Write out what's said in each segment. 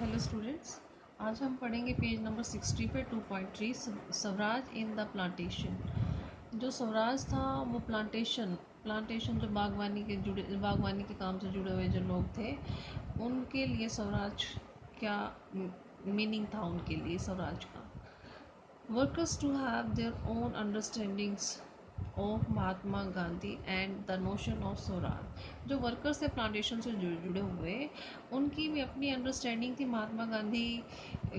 Hello students, आज हम पढ़ेंगे पेज नंबर 60 पे 2.3 स्वराज इन द प्लांटेशन। जो स्वराज था वो प्लांटेशन जो बागवानी के काम से जुड़े हुए जो लोग थे उनके लिए स्वराज क्या मीनिंग था उनके लिए स्वराज का। Workers to have their own understandings of Mahatma Gandhi and the notion of swaraj. जो वर्कर्स थे प्लांटेशन से जुड़े हुए उनकी भी अपनी अंडरस्टैंडिंग थी महात्मा गांधी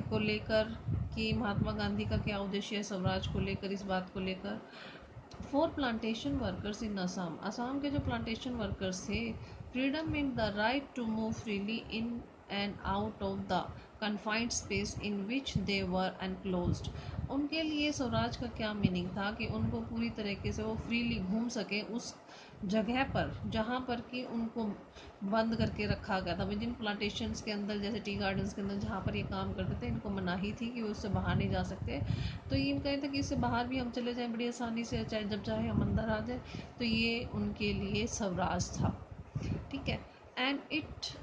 को लेकर कि महात्मा गांधी का क्या उद्देश्य है स्वराज को लेकर, इस बात को लेकर। For plantation workers in Assam, Assam के जो प्लांटेशन वर्कर्स थे, freedom mean the right to move freely in and out of the confined space in which they were enclosed. उनके लिए स्वराज का क्या मीनिंग था कि उनको पूरी तरीके से वो फ्रीली घूम सके उस जगह पर जहाँ पर कि उनको बंद करके रखा गया था। जिन प्लांटेशंस के अंदर, जैसे टी गार्डन्स के अंदर जहाँ पर ये काम करते थे, इनको मनाही थी कि वो उससे बाहर नहीं जा सकते। तो ये इनका ये था कि इससे बाहर भी हम चले जाएं बड़ी आसानी से, चाहे जब चाहे हम अंदर आ जाए। तो ये उनके लिए स्वराज था, ठीक है। And it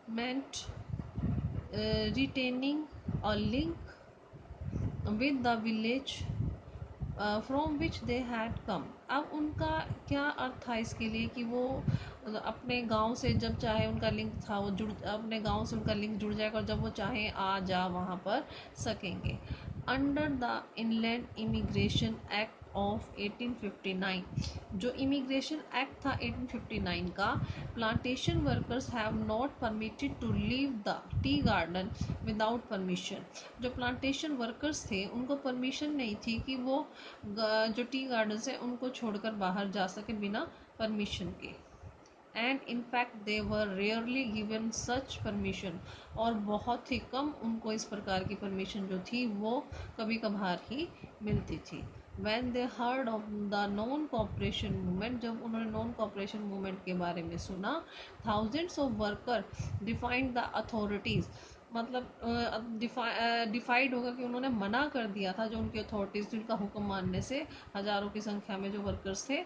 meant retaining a link with the village from which they had come. अब उनका क्या अर्थ था इसके लिए कि वो अपने गांव से जब चाहे उनका लिंक था, वो अपने गांव से उनका लिंक जुड़ जाएगा और जब वो चाहे आ जा वहाँ पर सकेंगे। Under the inland immigration act of 1859, जो इमिग्रेशन एक्ट था 1859 का, plantation workers have not permitted to leave the tea garden without permission. जो प्लांटेशन वर्कर्स थे उनको परमिशन नहीं थी कि वो जो टी गार्डन्स है उनको छोड़कर बाहर जा सके बिना परमिशन के। And in fact they were rarely given such permission, और बहुत ही कम उनको इस प्रकार की परमिशन जो थी वो कभी कभार ही मिलती थी। When they heard of the non cooperation movement, जब उन्होंने नॉन कॉपरेशन मूवमेंट के बारे में सुना, thousands of workers defied the authorities, मतलब डिफाइड होगा कि उन्होंने मना कर दिया था जो उनकी अथॉरिटीज़ थी उनका हुक्म मानने से। हज़ारों की संख्या में जो वर्कर्स थे,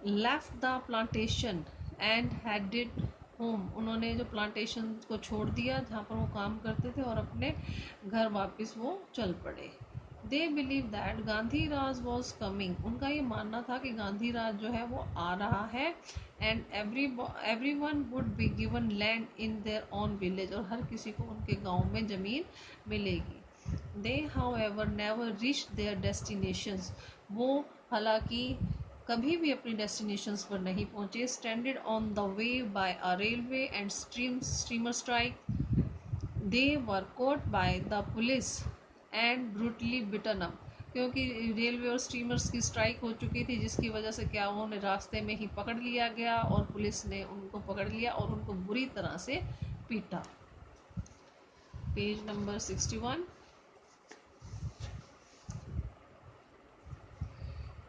left the plantation and headed home, उन्होंने जो प्लांटेशन को छोड़ दिया जहाँ पर वो काम करते थे और अपने घर वापस वो चल पड़े। They believe that Gandhi Raj was coming, उनका ये मानना था कि गांधी राज जो है वो आ रहा है। And every one would be given land in their own village, और हर किसी को उनके गांव में ज़मीन मिलेगी। They however never reach their destinations, वो हालांकि कभी भी अपनी डेस्टिनेशंस पर नहीं पहुंचे। Stranded on the way by a railway and steamer strike, they were caught by the police and brutally beaten up, क्योंकि रेलवे और स्टीमर्स की स्ट्राइक हो चुकी थी जिसकी वजह से क्या हुआ, उन्हें रास्ते में ही पकड़ लिया गया और पुलिस ने उनको पकड़ लिया और उनको बुरी तरह से पीटा। Page number 61।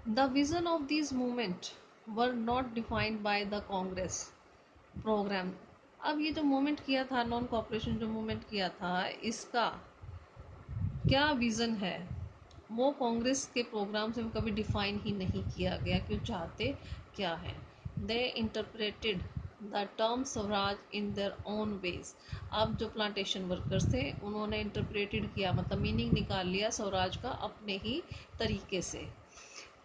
The vision of this movement were not defined by the Congress program. अब ये जो मूवमेंट किया था, नॉन कॉपरेशन जो मूवमेंट किया था, इसका क्या विज़न है वो कांग्रेस के प्रोग्राम से कभी डिफाइन ही नहीं किया गया कि वो चाहते क्या है। They interpreted the term swaraj in their own ways. अब जो प्लांटेशन वर्कर्स थे उन्होंने इंटरप्रेटेड किया, मतलब मीनिंग निकाल लिया स्वराज का अपने ही तरीके से।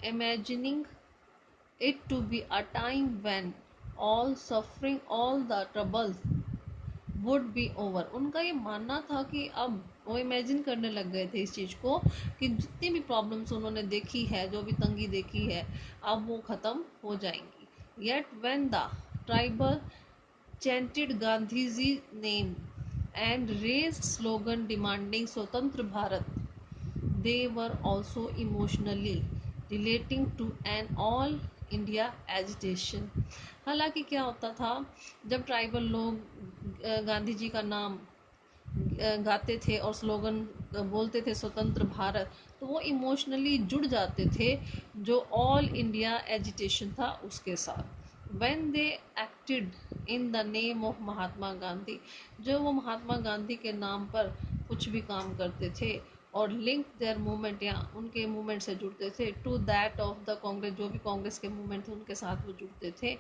Imagining it to be a time when all suffering all the troubles would be over. उनका ये मानना था कि अब वो इमेजिन करने लग गए थे इस चीज़ को कि जितनी भी प्रॉब्लम्स उन्होंने देखी है, जो भी तंगी देखी है, अब वो ख़त्म हो जाएंगी। Yet when the tribal chanted Gandhi ji name and raise slogan demanding swatantra Bharat, they were also emotionally relating to an all India agitation. हालांकि क्या होता था, जब ट्राइबल लोग गांधी जी का नाम गाते थे और स्लोगन बोलते थे स्वतंत्र भारत, तो वो इमोशनली जुड़ जाते थे जो ऑल इंडिया एजिटेशन था उसके साथ। When they acted in the name of Mahatma Gandhi, जो वो महात्मा गांधी के नाम पर कुछ भी काम करते थे और लिंक देयर मूवमेंट, या उनके मूवमेंट से जुड़ते थे, to that of the Congress, जो भी कांग्रेस के मूवमेंट थे उनके साथ वो जुड़ते थे।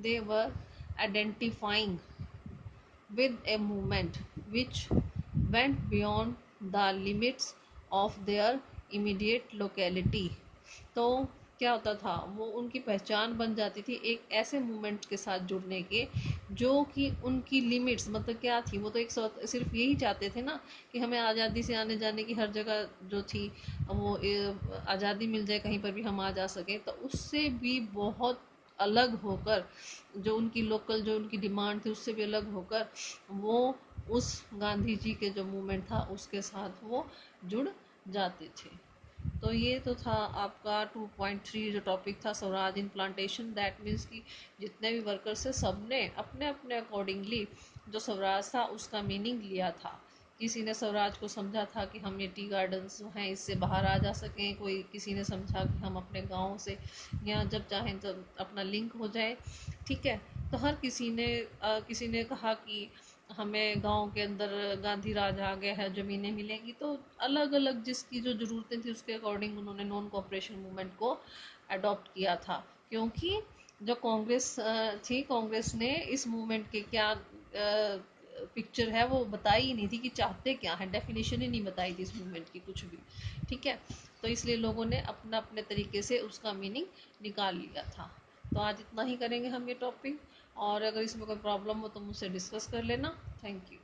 दे वर identifying with a movement which went beyond the limits of their immediate locality। तो क्या होता था, वो उनकी पहचान बन जाती थी एक ऐसे मूवमेंट के साथ जुड़ने के जो कि उनकी लिमिट्स मतलब क्या थी। वो तो एक सिर्फ यही चाहते थे ना कि हमें आज़ादी से आने जाने की हर जगह जो थी वो आज़ादी मिल जाए, कहीं पर भी हम आ जा सकें। तो उससे भी बहुत अलग होकर, जो उनकी लोकल जो उनकी डिमांड थी उससे भी अलग होकर वो उस गांधी जी के जो मूवमेंट था उसके साथ वो जुड़ जाते थे। तो ये तो था आपका 2.3 जो टॉपिक था, स्वराज इन प्लांटेशन। दैट मीन्स कि जितने भी वर्कर्स थे सब ने अपने अपने अकॉर्डिंगली जो स्वराज था उसका मीनिंग लिया था। किसी ने स्वराज को समझा था कि हम ये टी गार्डन्स जो हैं इससे बाहर आ जा सकें, कोई किसी ने समझा कि हम अपने गाँव से या जब चाहें तब अपना लिंक हो जाए। ठीक है, तो हर किसी ने कहा कि हमें गांव के अंदर गांधी राज आ गया है, ज़मीनें मिलेंगी। तो अलग अलग जिसकी जो ज़रूरतें थी उसके अकॉर्डिंग उन्होंने नॉन कॉपरेशन मूवमेंट को अडॉप्ट किया था। क्योंकि जो कांग्रेस थी, कांग्रेस ने इस मूवमेंट के क्या पिक्चर है वो बताई ही नहीं थी कि चाहते क्या है, डेफिनेशन ही नहीं बताई थी इस मूवमेंट की कुछ भी। ठीक है, तो इसलिए लोगों ने अपना अपने तरीके से उसका मीनिंग निकाल लिया था। तो आज इतना ही करेंगे हम ये टॉपिक, और अगर इसमें कोई प्रॉब्लम हो तो मुझसे डिस्कस कर लेना। Thank you.